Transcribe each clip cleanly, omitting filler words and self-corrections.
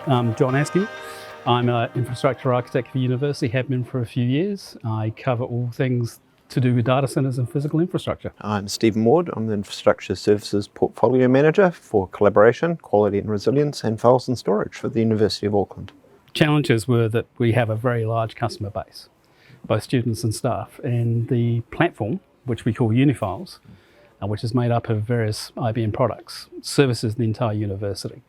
I'm John Askew. I'm an infrastructure architect for the university, have been for a few years. I cover all things to do with data centres and physical infrastructure. I'm Stephen Ward. I'm the Infrastructure Services Portfolio Manager for Collaboration, Quality and Resilience and Files and Storage for the University of Auckland. Challenges were that we have a very large customer base, both students and staff, and the platform, which we call Unifiles, which is made up of various IBM products, services the entire university.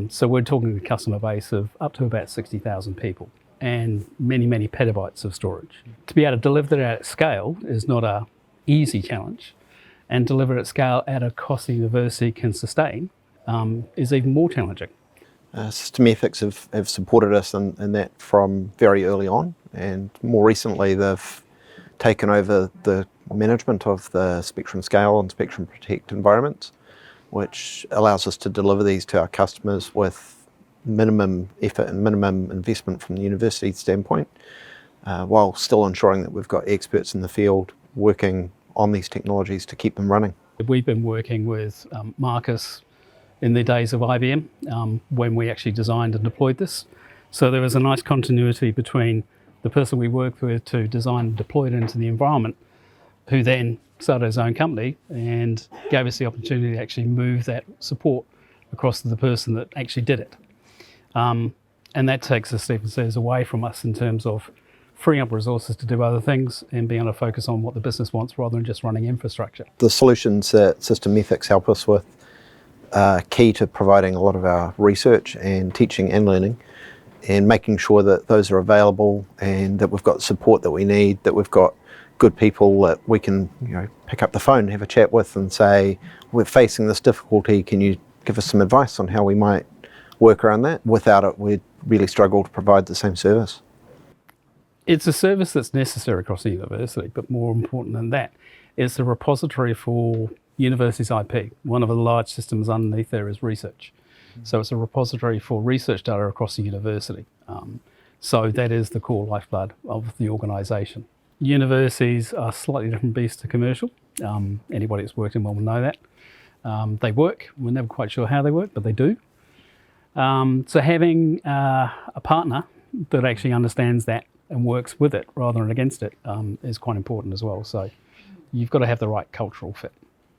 So we're talking a customer base of up to about 60,000 people and many, many petabytes of storage. To be able to deliver that at scale is not an easy challenge, and deliver at scale at a cost the university can sustain is even more challenging. Systemethix have supported us in that from very early on, and more recently they've taken over the management of the Spectrum Scale and Spectrum Protect environments, which allows us to deliver these to our customers with minimum effort and minimum investment from the university standpoint, while still ensuring that we've got experts in the field working on these technologies to keep them running. We've been working with Marcus in the days of IBM when we actually designed and deployed this. So there was a nice continuity between the person we worked with to design and deploy it into the environment, who then started his own company and gave us the opportunity to actually move that support across to the person that actually did it. And that takes, as Stephen says, away from us in terms of freeing up resources to do other things and being able to focus on what the business wants rather than just running infrastructure. The solutions that Systemethix help us with are key to providing a lot of our research and teaching and learning, and making sure that those are available and that we've got support that we need, that we've got good people that we can pick up the phone and have a chat with and say, we're facing this difficulty, can you give us some advice on how we might work around that? Without it, we'd really struggle to provide the same service. It's a service that's necessary across the university, but more important than that, it's a repository for university's IP. One of the large systems underneath there is research. So it's a repository for research data across the university. So that is the core lifeblood of the organisation. Universities are a slightly different beast to commercial. Anybody that's worked in one will know that. They work, we're never quite sure how they work, but they do. So having a partner that actually understands that and works with it rather than against it is quite important as well. So you've got to have the right cultural fit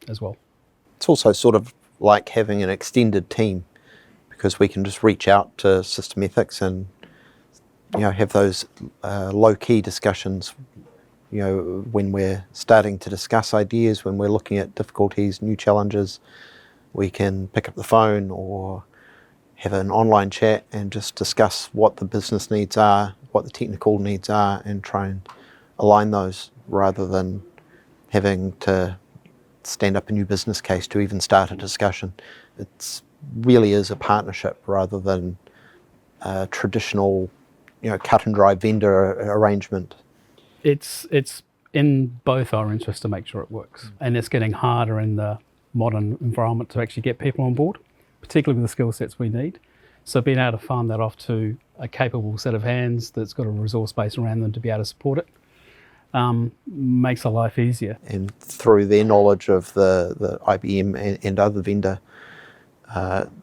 as well. It's also sort of like having an extended team, because we can just reach out to Systemethix and have those low-key discussions when we're starting to discuss ideas, when we're looking at difficulties, new challenges. We can pick up the phone or have an online chat and just discuss what the business needs are, what the technical needs are, and try and align those rather than having to stand up a new business case to even start a discussion. It really is a partnership rather than a traditional cut and dry vendor arrangement. It's in both our interests to make sure it works, and it's getting harder in the modern environment to actually get people on board, particularly with the skill sets we need. So being able to farm that off to a capable set of hands that's got a resource base around them to be able to support it makes our life easier. And through their knowledge of the IBM and other vendor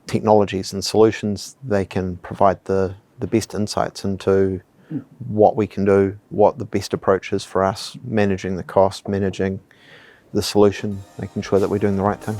technologies and solutions, they can provide the best insights into what we can do, what the best approach is for us, managing the cost, managing the solution, making sure that we're doing the right thing.